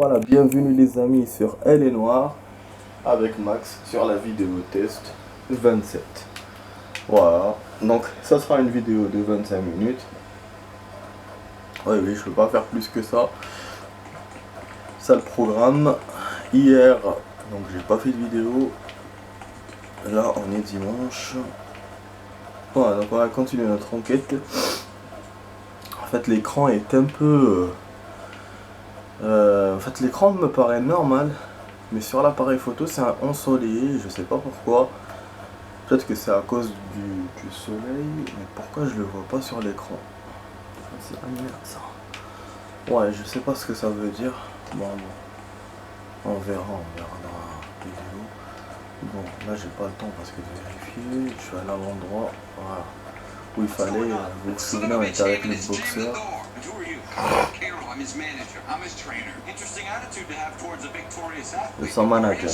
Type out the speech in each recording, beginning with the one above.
Voilà, bienvenue les amis sur Elle est Noire avec Max sur la vidéo test 27. Voilà, donc ça sera une vidéo de 25 minutes. Oui, je peux pas faire plus que ça. Ça le programme. Hier, donc j'ai pas fait de vidéo. Là, on est dimanche. Voilà, donc on va continuer notre enquête. En fait, l'écran est un peu... en fait, l'écran me paraît normal. Mais sur l'appareil photo, c'est un ensoleillé, je sais pas pourquoi. Peut-être que c'est à cause du soleil, mais pourquoi je le vois pas sur l'écran? C'est la merde ça. Ouais, je sais pas ce que ça veut dire. Bon, on verra dans la vidéo. Bon, là j'ai pas le temps parce que de vérifier. Je suis à l'endroit, voilà, où il fallait. Vous vous souvenez, on était avec le boxeur. Et son manager.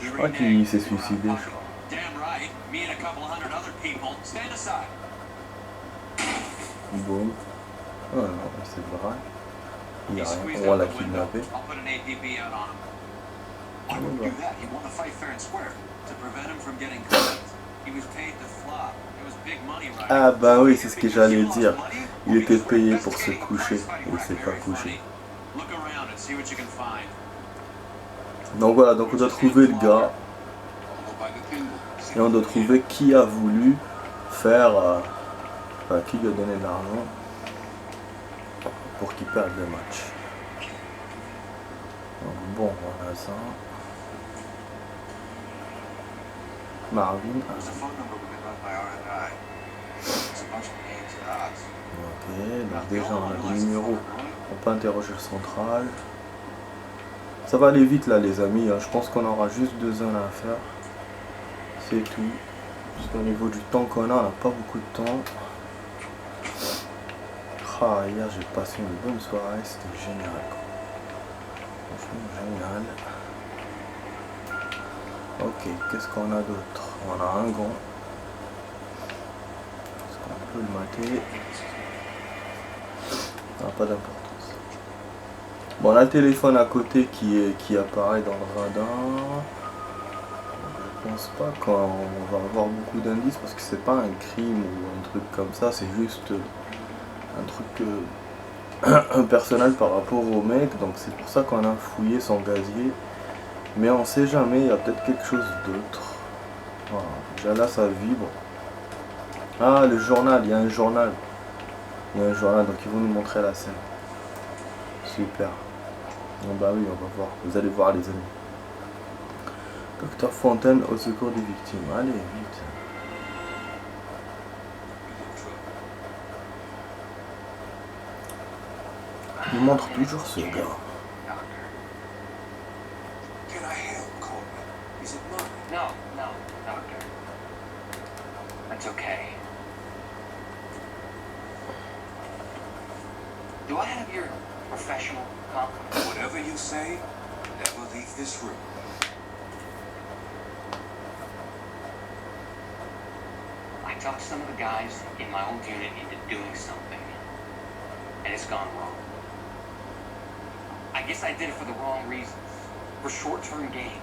Je crois qu'il s'est suicidé, je crois. Bon. Ah non, c'est vrai. Il y a rien. On l'a kidnappé. Ah bah oui, c'est ce que j'allais dire. Il était payé pour se coucher. Il s'est pas couché. Donc voilà, donc on doit trouver le gars. Et on doit trouver qui a voulu faire... enfin, qui lui a donné de l'argent pour qu'il perde le match. Donc bon, voilà ça. Marvin. Ok, donc déjà on a des numéros. On peut interroger le central. Ça va aller vite là les amis, je pense qu'on aura juste 2 zones à faire. C'est tout. Parce qu'au niveau du temps qu'on a, on n'a pas beaucoup de temps. Ah, hier j'ai passé une bonne soirée, c'était génial quoi. Franchement génial. Ok, qu'est-ce qu'on a d'autre? On a un gant. Est-ce qu'on peut le mater? Ça n'a pas d'importance. Bon, on a le téléphone à côté qui apparaît dans le radar. Je pense pas qu'on va avoir beaucoup d'indices parce que c'est pas un crime ou un truc comme ça, c'est juste un truc personnel par rapport au mec, donc c'est pour ça qu'on a fouillé son gazier. Mais on sait jamais, il y a peut-être quelque chose d'autre. Voilà, déjà là ça vibre. Ah, le journal, il y a un journal. Il y a un journal, donc ils vont nous montrer la scène. Super. Bon bah oui, on va voir. Vous allez voir les amis. Docteur Fontaine au secours des victimes. Allez, vite. Il montre toujours ce gars. Do I have your professional compliment? Whatever you say, never leave this room. I talked some of the guys in my old unit into doing something, and it's gone wrong. I guess I did it for the wrong reasons, for short-term gain.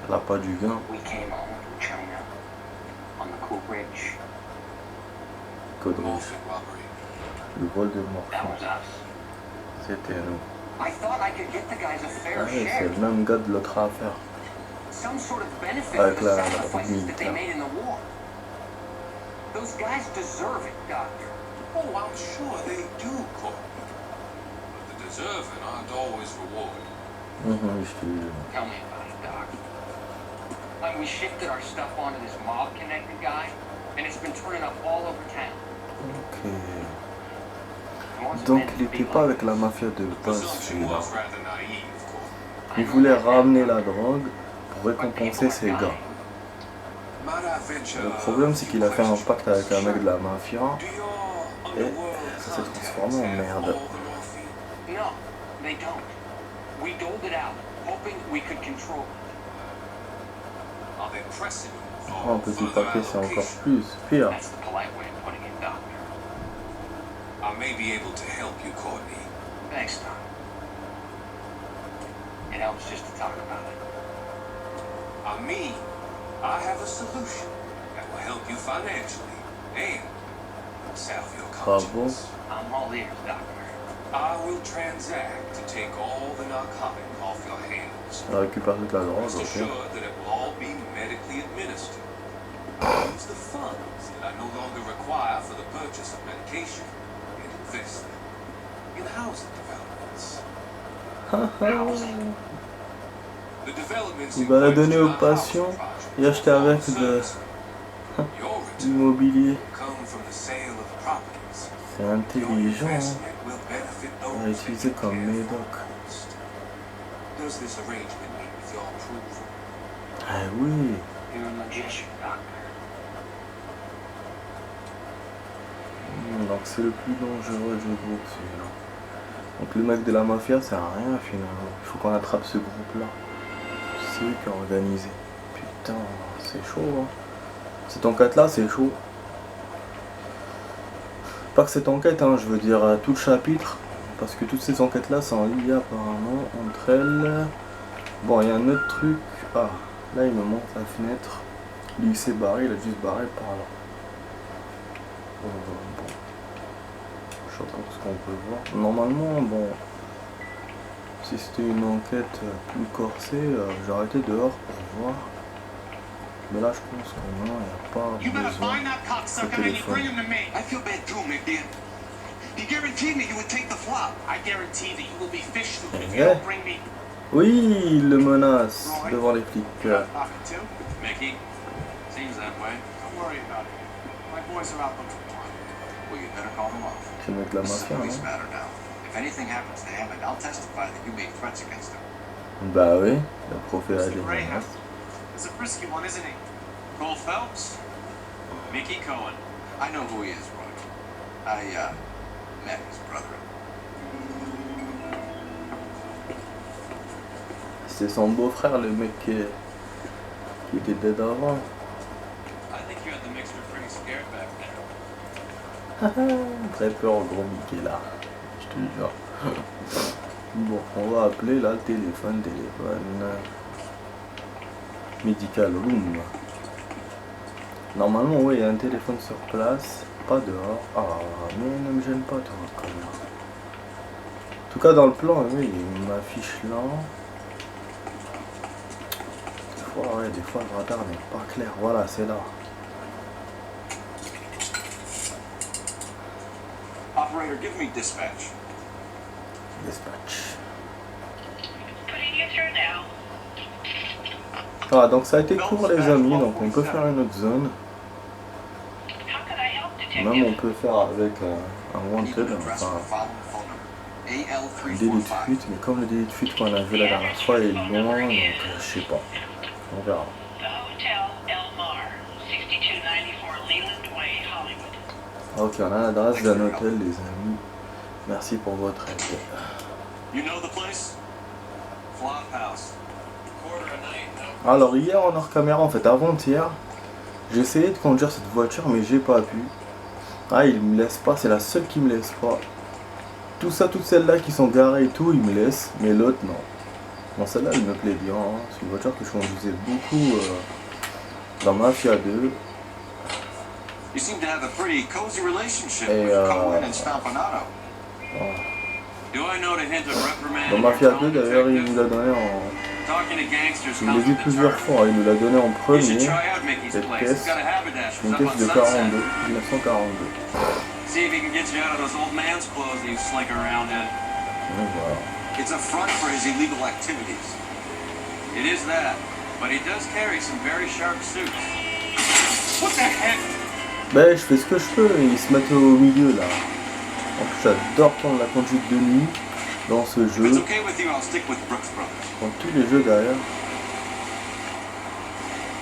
Elle a pas du gain. We came home from China on the Cool Bridge. Codrige. Le vol de morphine. C'était nous. I thought I could get the guys a fair Ah oui, share. c'est le même gars de l'autre affaire. Some sort of benefit Avec for the la sacrifices that they militaire. made in the war. Those guys deserve it, Doctor. Oh, I'm sure they do, Courtney. But the deserving aren't always rewarded. Je te jure. Tell me about it, Doc. When we shifted our stuff onto this mob-connected guy, and it's been turning up all over town. Ok. Donc il n'était pas avec la mafia de Boss celui-là. Il voulait ramener la drogue pour récompenser ses gars. Le problème c'est qu'il a fait un pacte avec un mec de la mafia et ça s'est transformé en merde. No, they don't. We doled it out, hoping we could control it. Are they pressing you Oh, for un petit further paquet, c'est encore allocation. plus pire. That's the polite way of putting it, Doctor. I may be able to help you, Courtney. Thanks, Doc. It helps just to talk about it. I have a solution that will help you financially and salve your conscience. I'm all ears, Doctor. I will transact to take all the narcotic off your hands. On récupère toute la drogue, Rest ok. assured that it will all be medically administered. I'll use the funds that I no longer require for the purchase of medication and invest them in housing developments. The developments Il va la donner aux encourage my patients housing project et acheter avec de service. Your return l'immobilier. come from the sale of the properties. C'est Your intelligent, hein. investment will benefit On va those utiliser that you comme care for médoc. most. Does this arrangement meet with your approval? Ah oui. You're a magician, Doctor. Donc c'est le plus dangereux du groupe celui-là. Donc le mec de la mafia sert à rien finalement. Il faut qu'on attrape ce groupe-là. C'est eux qui ont organisé. Putain, c'est chaud, hein. Cette enquête-là, c'est chaud. Pas que cette enquête, hein, je veux dire tout le chapitre. Parce que toutes ces enquêtes-là sont liées apparemment entre elles. Bon, il y a un autre truc. Ah, là il me montre la fenêtre. Lui il s'est barré, il a dû se barrer par là. Bon. Je sais pas ce qu'on peut voir. Normalement, bon, si c'était une enquête plus corsée, j'aurais été dehors pour voir. Mais là, je pense qu'au moins, il n'y a pas You better besoin find that de cocksucker and you bring téléphone. him to me. I feel bad too, McDan. He guaranteed me you would take the flop. I guarantee that you will be fish soup if you Yeah. don't bring me. Oui, il le menace devant les flics. Talking to? Mickey, seems that way. Don't worry about it. My boys are out looking for him. Well, you better call them off. C'est le mec de la This is a mafia, police hein. matter now. If anything happens to Hammond, I'll testify that you made threats against him. Bah oui, il a proféré des Greyhound. menaces. He's a frisky one, isn't he? Cole Phelps? Mickey Cohen. I know who he is, Roy. I, met his brother. C'est son beau-frère, le mec qui était dead avant. I think you had the mixer pretty scared back there. Très peur au gros Mickey là, je te jure. Bon, on va appeler là le téléphone. Medical room. Normalement, oui, il y a un téléphone sur place, pas dehors. Ah, mais ne me gêne pas, toi, comme là. En tout cas, dans le plan, oui, il m'affiche là. Des fois, le radar n'est pas clair. Voilà, c'est là. Operator, give me dispatch. Dispatch. Putting you through now. Ah, donc ça a été court, les amis. Donc, on peut faire une autre zone. How can I help, Même, on Detective? peut faire avec un Need wanted, an address enfin, for the following phone number. un délit de AL345. fuite. Mais comme le délit de fuite qu'on a vu la dernière fois est loin, donc je sais pas. On verra. The Hotel Elmar, 6294 Leland Way, Hollywood. Ok, on a l'adresse d'un hôtel, les amis. Merci pour votre aide. You know the place? Flop house. Quarter a night, no. Alors hier en hors caméra, en fait avant-hier, j'ai essayé de conduire cette voiture mais j'ai pas pu. Ah, il me laisse pas, c'est la seule qui me laisse pas. Tout ça, toutes celles-là qui sont garées et tout, il me laisse, mais l'autre non. Bon, celle-là elle me plaît bien, hein. C'est une voiture que je conduisais beaucoup dans Mafia 2. You seem to have a pretty cozy relationship Et, with Cohen and Spampanato. Bon. Do I know to hint of reprimand Dans in your Mafia tone, 2 d'ailleurs, il detective? nous l'a donné en... Talking to gangsters Je l'ai comes vu with the plusieurs territory. fois, il nous l'a donné en You should premier. try out Mickey's Cette place. caisse, It's got a haberdasher's une up caisse on de Sunset. 42, 1942. See if he can get you out of those old man's clothes that you slink around in. Donc voilà. It's a front for his illegal activities. It is that, but he does carry some very sharp suits. What the heck? Ben, je fais ce que je peux, et ils se mettent au milieu là. En plus, j'adore prendre la conduite de nuit dans ce If it's jeu, okay with you, I'll stick with Brooks Brothers. dans tous les jeux d'ailleurs.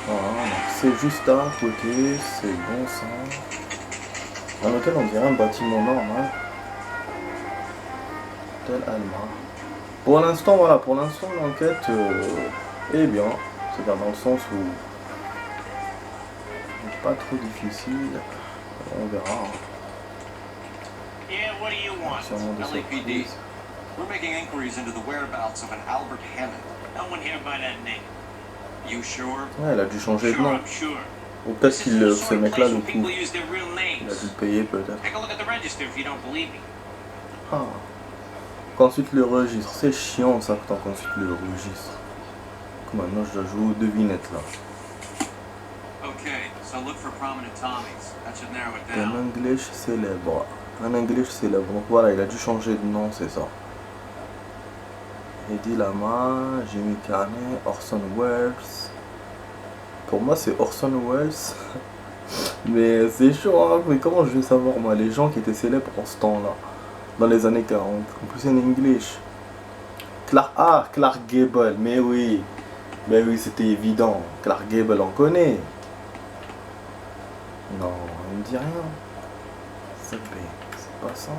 Voilà, donc c'est juste à côté, c'est bon ça. Un hôtel, on dirait un bâtiment normal. Hôtel Alma. Pour l'instant, voilà, pour l'instant l'enquête est bien. C'est-à-dire dans le sens où pas trop difficile. On verra. Hein. Yeah, what do you want? Sûrement des LAPD. surprises. We're making inquiries into the whereabouts of an Albert Hammond. No one here by that name. You sure? Ouais, elle a dû changer de Sure, nom. I'm sure. Ou peut-être This qu'il isn't the ce sort of mec-là place le where people couvre. use their real Il a names. dû le payer peut-être. Take a look at the register if you don't believe me. Ah. Consulte le registre. C'est chiant ça quand on consulte le registre. Maintenant je dois jouer aux devinettes là. Okay, so look for prominent Tommies. That should narrow it Un down. English célèbre. Un English célèbre. Donc voilà, il a dû changer de nom, c'est ça. Eddie Lama, Jimmy Carney, Orson Welles. Pour moi c'est Orson Welles. Mais c'est chaud hein, mais comment je vais savoir moi les gens qui étaient célèbres en ce temps-là, dans les années 40. En plus en English. Clark Gable, mais oui. Mais oui, c'était évident. Clark Gable, on connaît. Non, il me dit rien. C'est pas ça.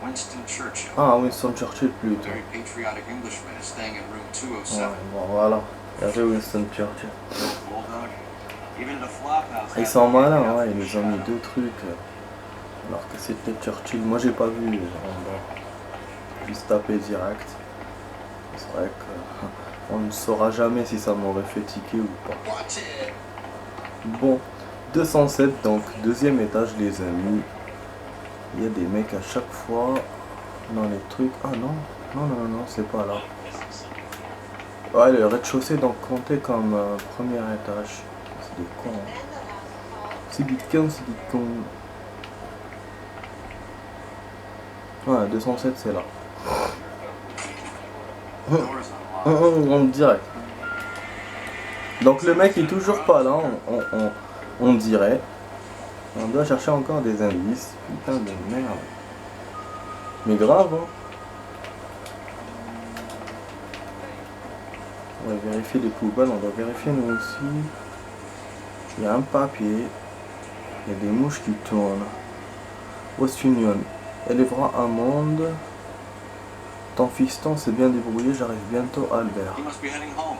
Winston Churchill. Ah, Winston Churchill plutôt. Very patriotic Englishman is staying in room Ouais, 207. bon voilà. Il y avait Winston Churchill. Bulldog. Even the Flophouse. Ils sont malins, ouais, ils nous ont mis deux trucs. Alors que c'était Churchill. Moi j'ai pas vu. Juste tapé direct. C'est vrai que on ne saura jamais si ça m'aurait fait tiquer ou pas. Watch it. Bon, 207, donc deuxième étage les amis. Il y a des mecs à chaque fois dans les trucs. Ah non, c'est pas là. Ouais, le rez-de-chaussée donc compté comme premier étage. C'est des cons. Hein. C'est des cons. Ouais, 207 c'est là. Doors unlocked. On dirait. Donc le mec est toujours pas là, on dirait. On doit chercher encore des indices. Putain de merde. Mais grave, hein. On va vérifier les poubelles, on doit vérifier nous aussi. Il y a un papier. Il y a des mouches qui tournent. West Union. Élèvera un monde. Ton fiston s'est bien débrouillé, j'arrive bientôt, Albert. He must be heading home.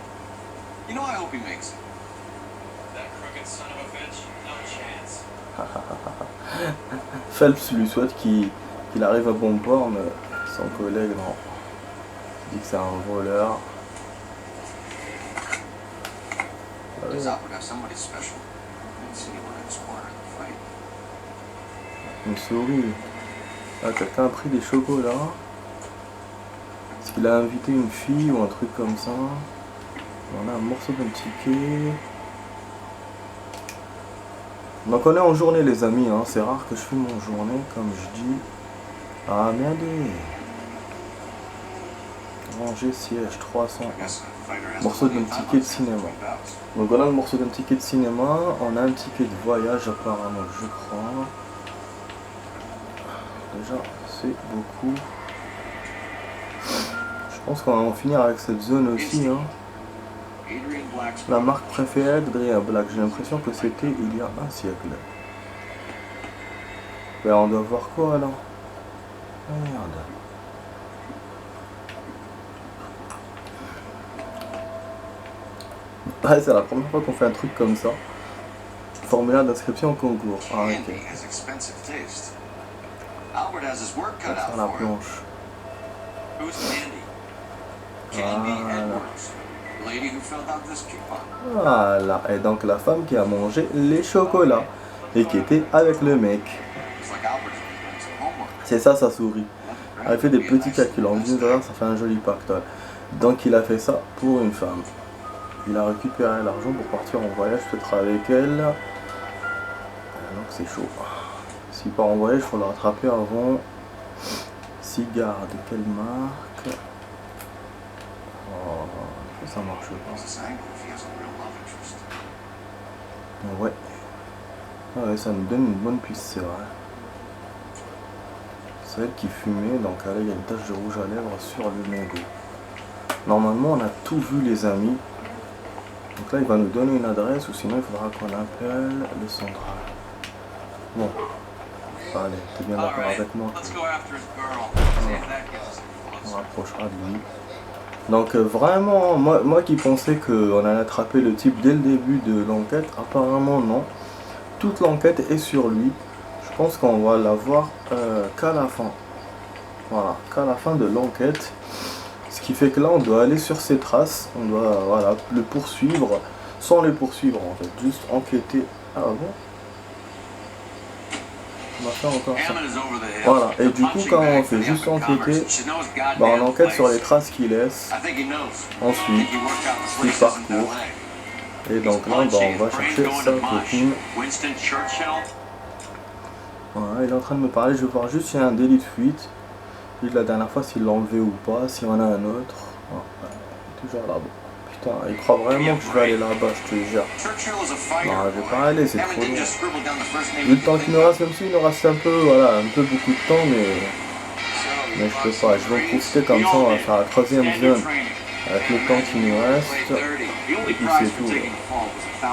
You know, I hope he makes it. That crooked son of a bitch, no chance. Phelps lui souhaite qu'il arrive à bon port, mais son collègue, non. Il dit que c'est un voleur. Does Albert have somebody special? Didn't see anyone in his corner in the fight. Une souris. Ah, quelqu'un a pris des chocolats. Est-ce qu'il a invité une fille ou un truc comme ça? On a un morceau d'un ticket. Donc on est en journée les amis, hein. C'est rare que je filme en journée, comme je dis. Ah merde. Ranger siège 300. I guess a fighter has Morceau plenty d'un of time ticket on de his hands cinéma. between bouts. Donc voilà le morceau d'un ticket de cinéma. On a un ticket de voyage apparemment, je crois. Déjà, c'est beaucoup. Je pense qu'on va en finir avec cette zone aussi. Hein. Adrian Black's La marque préférée d'Adrien Black. J'ai l'impression que c'était il y a un siècle. Ben on doit voir quoi alors? Merde. Ah, c'est la première fois qu'on fait un truc comme ça. Formulaire d'inscription au concours. Ah Andy ok. has expensive taste. Albert has his work cut Sur out la for him. planche. Who's Andy? Candy Voilà. Edwards, the lady who filled out this coupon. Voilà. Et donc la femme qui a mangé les chocolats. Et qui était avec le mec. It's like Albert's been doing some homework. C'est ça sa souris. Elle fait des petits calculs. En 10 $, ça fait un joli pactole. Donc il a fait ça pour une femme. Il a récupéré l'argent pour partir en voyage, peut-être avec elle. Donc c'est chaud. S'il part en voyage, il faut le rattraper avant. Cigare de quelle marque? Oh, ça marche pas. How's this angle if he has a real love interest? Ouais. Ah ouais, ça nous donne une bonne piste, c'est vrai. C'est elle qui fumait, donc là il y a une tache de rouge à lèvres sur le mégot. Normalement on a tout vu les amis. Donc là il va nous donner une adresse ou sinon il faudra qu'on appelle le central. Bon. Allez, t'es bien d'accord Alright, avec moi let's que go after his girl. See if that gets us any on closer. rapprochera de lui. Donc vraiment, moi qui pensais qu'on allait attraper le type dès le début de l'enquête, apparemment non. Toute l'enquête est sur lui. Je pense qu'on va la voir qu'à la fin. Voilà, qu'à la fin de l'enquête. Ce qui fait que là, on doit aller sur ses traces. On doit voilà, le poursuivre, sans le poursuivre en fait. Juste enquêter. Ah bon? On va faire encore ça. Voilà, et du coup, quand on fait juste enquêter, bah, on enquête sur les traces qu'il laisse. Ensuite, ses parcours. Et donc là, bah, on va chercher sa copine. Voilà, il est en train de me parler. Je vais voir juste s'il y a un délit de fuite. Puis la dernière fois, s'il l'a enlevé ou pas. S'il y en a un autre. Ah, toujours là-bas. Putain, il croit vraiment que je vais aller là-bas, je te jure. Non, je vais pas aller, c'est trop long. Vu le temps qu'il nous reste, même s'il nous reste un peu, voilà, un peu beaucoup de temps, mais je peux pas. Je vais en profiter comme ça, on va faire la troisième zone avec le temps qu'il nous reste. Et puis c'est tout. Là.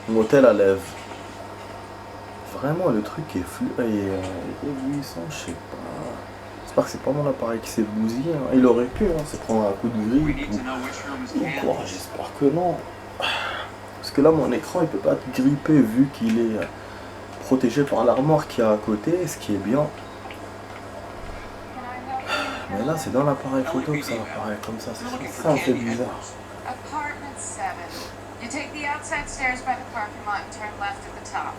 Motel à lèvres. Vraiment le truc est flou et éblouissant, je sais pas. J'espère que c'est pas mon appareil qui s'est bousillé. Hein. Il aurait pu se prendre un coup de grippe ou quoi, j'espère que non. Parce que là mon écran il peut pas être grippé vu qu'il est protégé par l'armoire qui est à côté, ce qui est bien. Mais là c'est dans l'appareil photo que ça apparaît comme ça, c'est ça un peu bizarre. You take the outside stairs by the parking lot and turn left at the top.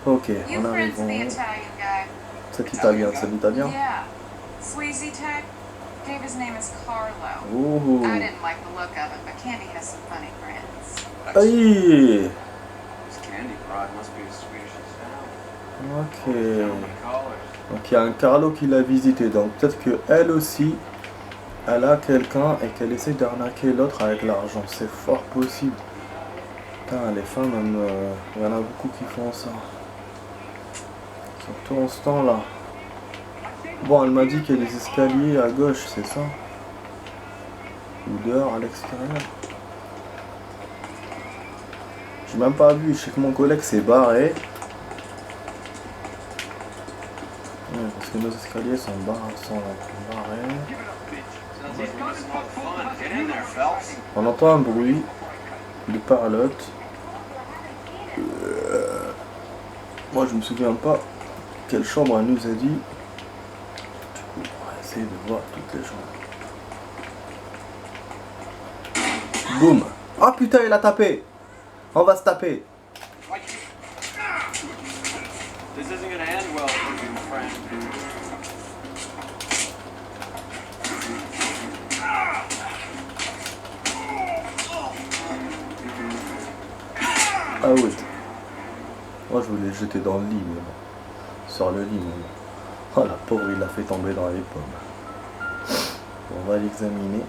Ok, You on friends arrive the en... Italian guy? C'est italien, c'est l'italien. Yeah. Sleazy tech? Gave his name as Carlo. Oh. I didn't like the look of it, but Candy has some funny friends. Aïe. This candy prod must be as Swedish as hell. Ok. Collars. Donc il y a un Carlo qui l'a visité, donc peut-être qu'elle aussi, elle a quelqu'un et qu'elle essaie d'arnaquer l'autre avec l'argent, c'est fort possible. Putain, les femmes, il y en a beaucoup qui font ça. Surtout en ce temps-là. Bon, elle m'a dit qu'il y a des escaliers à gauche, c'est ça? Ou dehors, à l'extérieur. J'ai même pas vu, je sais que mon collègue s'est barré. Ouais, parce que nos escaliers sont barrés. On entend un bruit de parlotte. Moi je me souviens pas quelle chambre elle nous a dit. Du coup on va essayer de voir toutes les chambres. Boum. Oh putain il a tapé. On va se taper. This isn't gonna end well for you, friend. Ah oui. Moi je voulais le jeter dans le lit mais bon. Sur le lit mais bon. Oh la pauvre il l'a fait tomber dans les pommes. Bon, on va l'examiner.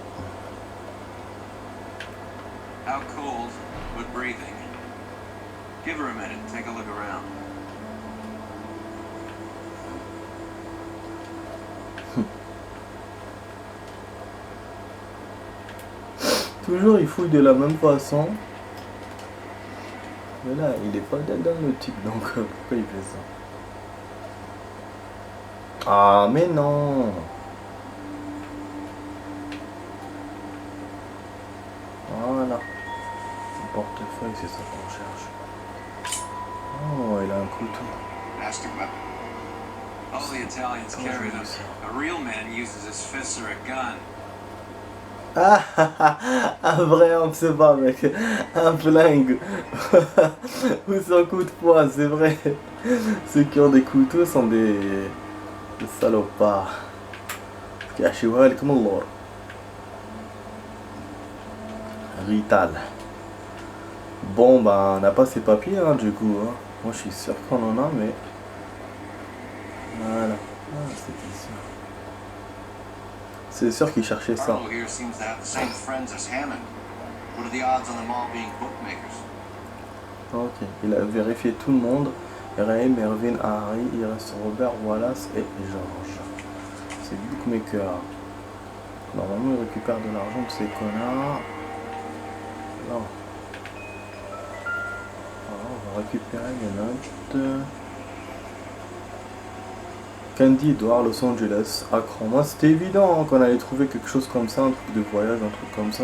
How cold, but breathing. Give her a minute and take a look around. Toujours il fouille de la même façon. Mais là il est pas dedans le type donc pourquoi il fait ça? Ah mais non. Voilà. Le portefeuille c'est ça qu'on cherche. Oh il a un couteau. Master weapon. All the Italians carry them. A real man uses his fists or a gun. Un vrai homme se bat avec un flingue ou son coup de poing, c'est vrai. Ceux qui ont des couteaux sont des salopards. كيحشيوها لك من اللور. Rital. Bon bah on n'a pas ces papiers hein, du coup. Hein. Moi je suis sûr qu'on en a mais... Voilà. Ah, c'était ça. C'est sûr qu'il cherchait ça. Carlo here seems to have the same friends as Hammond. What are the odds on them all being bookmakers? Ok, il a vérifié tout le monde. Ray, Mervyn, Harry, il reste Robert, Wallace et George. C'est bookmaker. Normalement il récupère de l'argent de ces connards. Non. récupérer les notes. Candy, Edouard, Los Angeles, Accra. Moi, c'était évident hein, qu'on allait trouver quelque chose comme ça, un truc de voyage, un truc comme ça.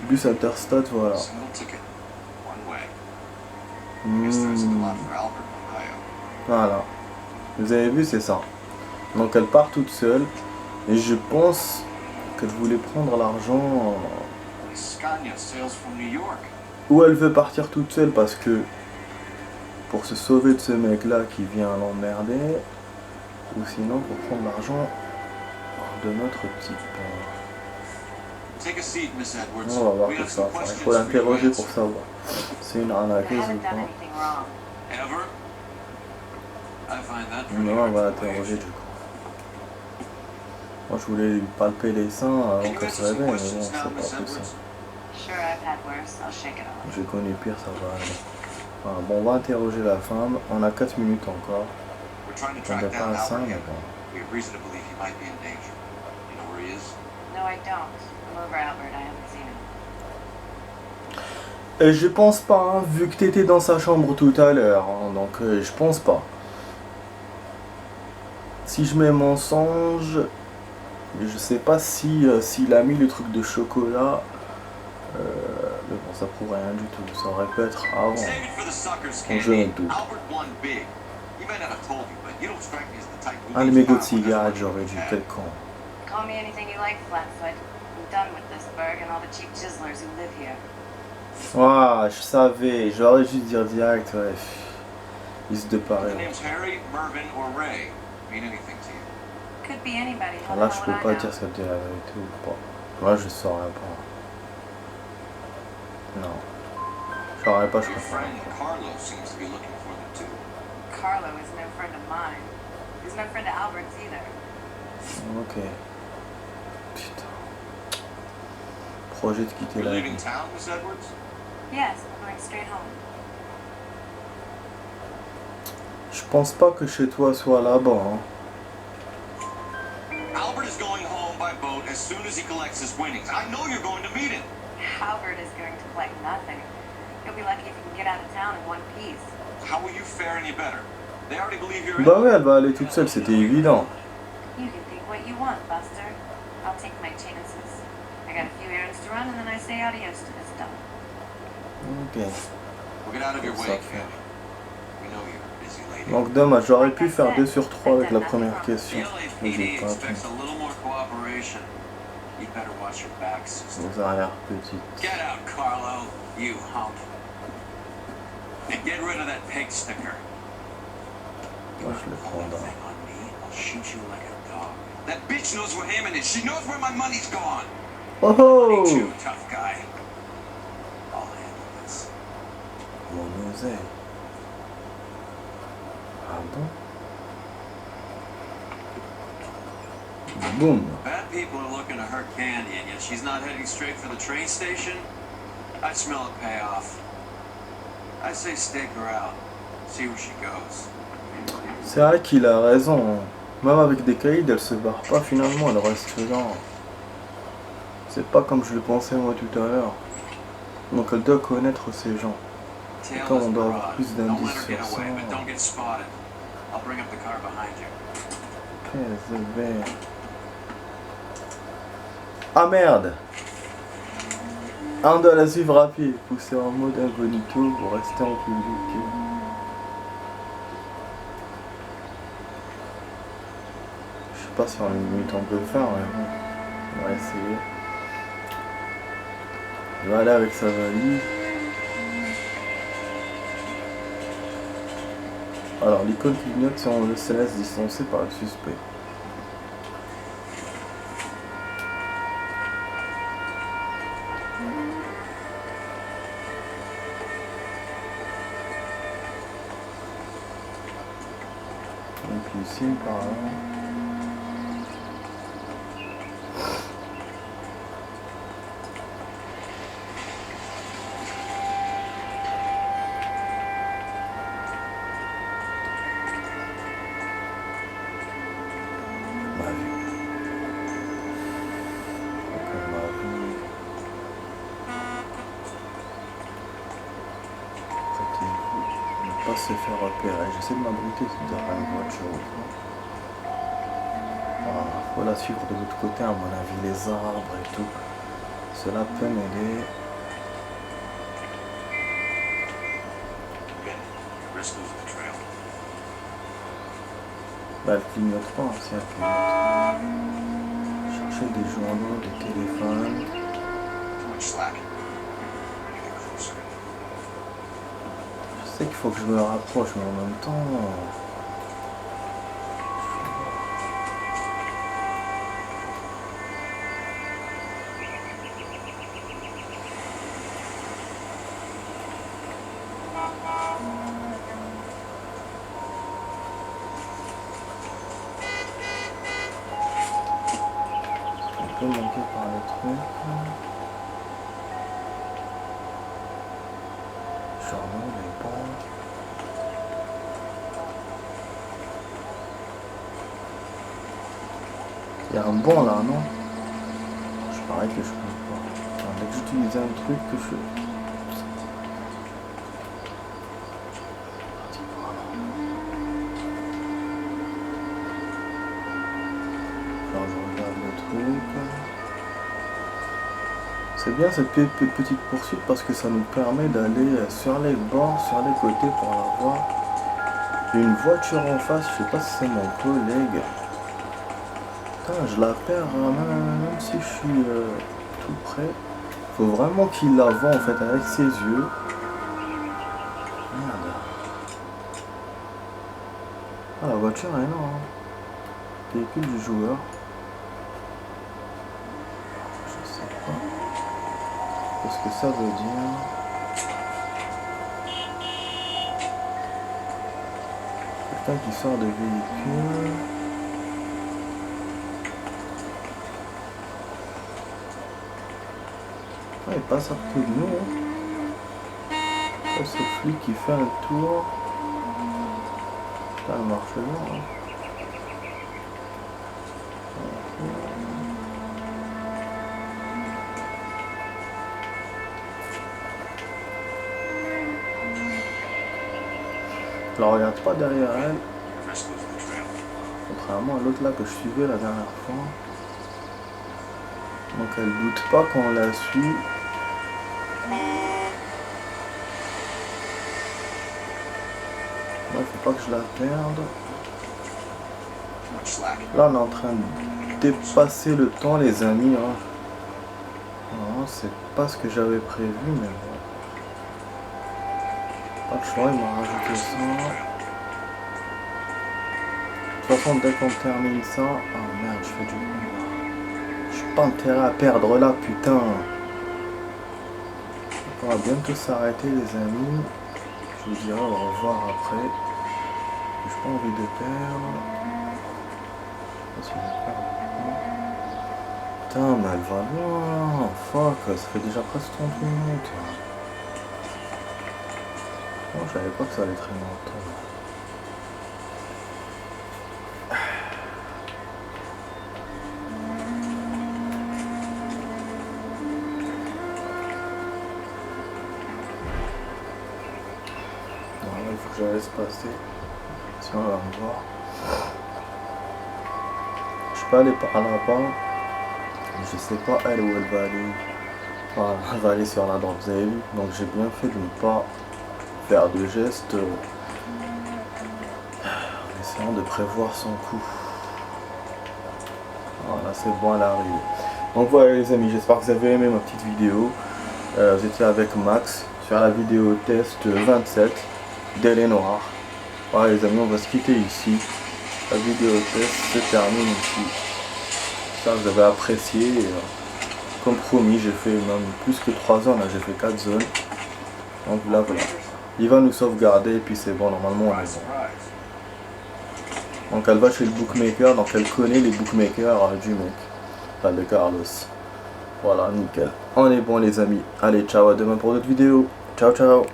Bus Interstate, voilà. Single ticket, one way. I guess there isn't a lot for Albert in Ohio. Voilà. Vous avez vu, c'est ça. Donc elle part toute seule. Et je pense qu'elle voulait prendre l'argent. Scania sails from New York. Ou elle veut partir toute seule parce que. Pour se sauver de ce mec-là qui vient l'emmerder. Ou sinon pour prendre l'argent de notre type. Take a seat, Miss Edwards. On va voir We tout have ça. some Il questions faut for you l'interroger to pour answer. savoir. C'est une I arnaqueuse ou haven't done pas. anything wrong. Ever? I find that pretty Non, on hard va to l'interroger believe. du coup. Moi je voulais lui palper les seins avant Can you qu'elle se answer some réveille, mais bon, questions c'est now, pas Miss possible. Edwards? Sure, I've had worse. I'll shake it off. J'ai connu pire, ça va aller. Voilà, bon, on va interroger la femme. On a 4 minutes encore. We're trying to On track n'est pas down à 5, Albert mais Hammond. bon. We have reason to believe he might be in danger. You know where he is? No, I don't. I'm over Albert. I haven't seen him. Et je pense pas, hein, vu que t'étais dans sa chambre tout à l'heure. Hein, donc je pense pas. Si je mets mensonge, je sais pas si s'il a mis le truc de chocolat. Mais bon, ça prouve rien du tout. Ça aurait pu être avant. Save it for the suckers, Bon, je Candy. me doute. Albert won big. He may not have told you, but you don't strike me as the type who Un de leaves mes goûts de town without cigarette, much j'aurais dû. of a Quel tab. con. Call me anything you like, Flatfoot. I'm done with this burg and all the cheap chiselers who live here. Ouah, je savais. J'aurais dû dire direct, ouais. Ils se The déparaient. names Harry, Mervyn, or Ray mean anything to you? Could be anybody. How Là, the je hell peux would pas I know? dire si elle dit la vérité ou pas. Là, je saurais pas. Non. Je saurais pas, je Your préfère. friend Carlo seems to be looking for them too. Carlo is no friend of mine. He's no friend of Albert's either. Ok. Putain. Projet de quitter You're la leaving vie. town, Miss Edwards? Yes, I'm going straight home. Je pense pas que chez toi soit là-bas. Hein. Albert is going home by boat as soon as he collects his winnings. I know you're going to meet him. Albert is going to collect nothing. He'll be lucky if he can get out of town in one piece. How will you fare any better? They already believe you're Bah in. oui, elle va aller toute seule, c'était évident. You can think what you want, Buster. I'll take my chances. I got a few errands to run and then I say adios to this dump. Ok. We'll get out of your Ça way, fait. Candy. We know you're a busy lady. Donc dommage, j'aurais pu faire 2 sur 3 avec la première The question. Mais j'ai LAPD pas pu. expects a little more cooperation. You'd better watch your back, sister. Vous avez l'air petite. Get out, Carlo, you hump. And get rid of that pig sticker. Moi, je le One prendrai. thing on me, I'll shoot you like a dog. That bitch knows where Hammond is. She knows where my money's gone. Oh Me oh! too, tough guy. I'll handle this. Mon oseille. Ah bon? Boum! Bad people are looking to hurt Candy, and yet she's not heading straight for the train station. I smell a payoff. I say stake her out. See where she goes. C'est vrai qu'il a raison. Hein. Même avec des caïds, elle se barre pas finalement, elle reste là. C'est pas comme je le pensais moi tout à l'heure. Donc elle doit connaître ces gens. Tail Comme is on doit avoir broad. plus Don't let d'indices her get sur ça. away, but don't get spotted. I'll bring up the car behind you. PSV. Ah merde! Un doit la suivre à pied, poussé en mode incognito pour rester en public. Je sais pas si en une minute on peut le faire, mais bon, on va essayer. Il va aller avec sa valise. Alors l'icône clignote si on se laisse distancer par le suspect. Donc ici par là. Ma vie. Donc, ma vie. Prêtez-vous. pas se faire repérer. J'essaie de m'abriter derrière une voiture. Faut la suivre de l'autre côté, à mon avis, les arbres et tout. Cela peut m'aider. Risk losing the trail. Bah, elle clignote pas, hein, si elle clignote. Chercher des journaux, des téléphones. Too much slack. Get closer. Je sais qu'il faut que je me rapproche, mais en même temps... On peut manquer par les trucs. Journaux, les bancs. Il y a un banc là, non? Je parie que je peux pas. Enfin, dès que j'utilise un truc que je... Alors je regarde le truc. C'est bien cette petite poursuite parce que ça nous permet d'aller sur les bords, sur les côtés pour avoir une voiture en face. Je sais pas si c'est mon collègue. Putain, je la perds même si je suis tout près. Faut vraiment qu'il la voie en fait avec ses yeux. Merde. Ah, la voiture est là. Hein. Véhicule du joueur. Je sais pas. Qu'est-ce que ça veut dire? Quelqu'un qui sort de véhicule. Ah, il passe à côté de nous. Hein. C'est flic qui fait un tour. Ça marche bien. Hein. Je la regarde pas derrière elle, Risk losing the trail. contrairement à l'autre là que je suivais la dernière fois. Donc elle doute pas qu'on la suit. Ouais, faut pas que je la perde. Too much slack. Là on est en train de dépasser le temps les amis. Hein. Non, c'est pas ce que j'avais prévu mais bon. Pas de choix, il m'a rajouté ça. De toute façon dès qu'on termine ça... Oh merde, je fais du bruit. J'ai pas intérêt à perdre là, putain. On va bientôt s'arrêter les amis. Je vous dirai au revoir après. J'ai pas envie de perdre. Je sais pas si je vais perdre. Putain, mais elle va loin. Fuck, ça fait déjà presque 30 minutes. Oh, je savais pas que ça allait très longtemps. Non, il faut que je la laisse passer. Sinon, elle va me voir. Je peux aller par là-bas. Je sais pas elle où elle va aller. Enfin, elle va aller sur la droite, vous avez vu. Donc j'ai bien fait de ne pas faire de gestes en essayant de prévoir son coup. Voilà, c'est bon, elle arrive. Donc voilà les amis, j'espère que vous avez aimé ma petite vidéo. Vous étiez avec Max sur la vidéo test 27 d'Elle est Noire. Voilà les amis, on va se quitter ici. La vidéo test se termine ici. Ça vous avez apprécié. Comme promis, j'ai fait même plus que 3 zones, là j'ai fait 4 zones. Donc là voilà. Il va nous sauvegarder et puis c'est bon, normalement on est bon. Donc elle va chez le bookmaker, donc elle connaît les bookmakers du mec. Enfin de Carlos. Voilà, nickel. On est bon les amis. Allez, ciao, à demain pour d'autres vidéos. Ciao, ciao.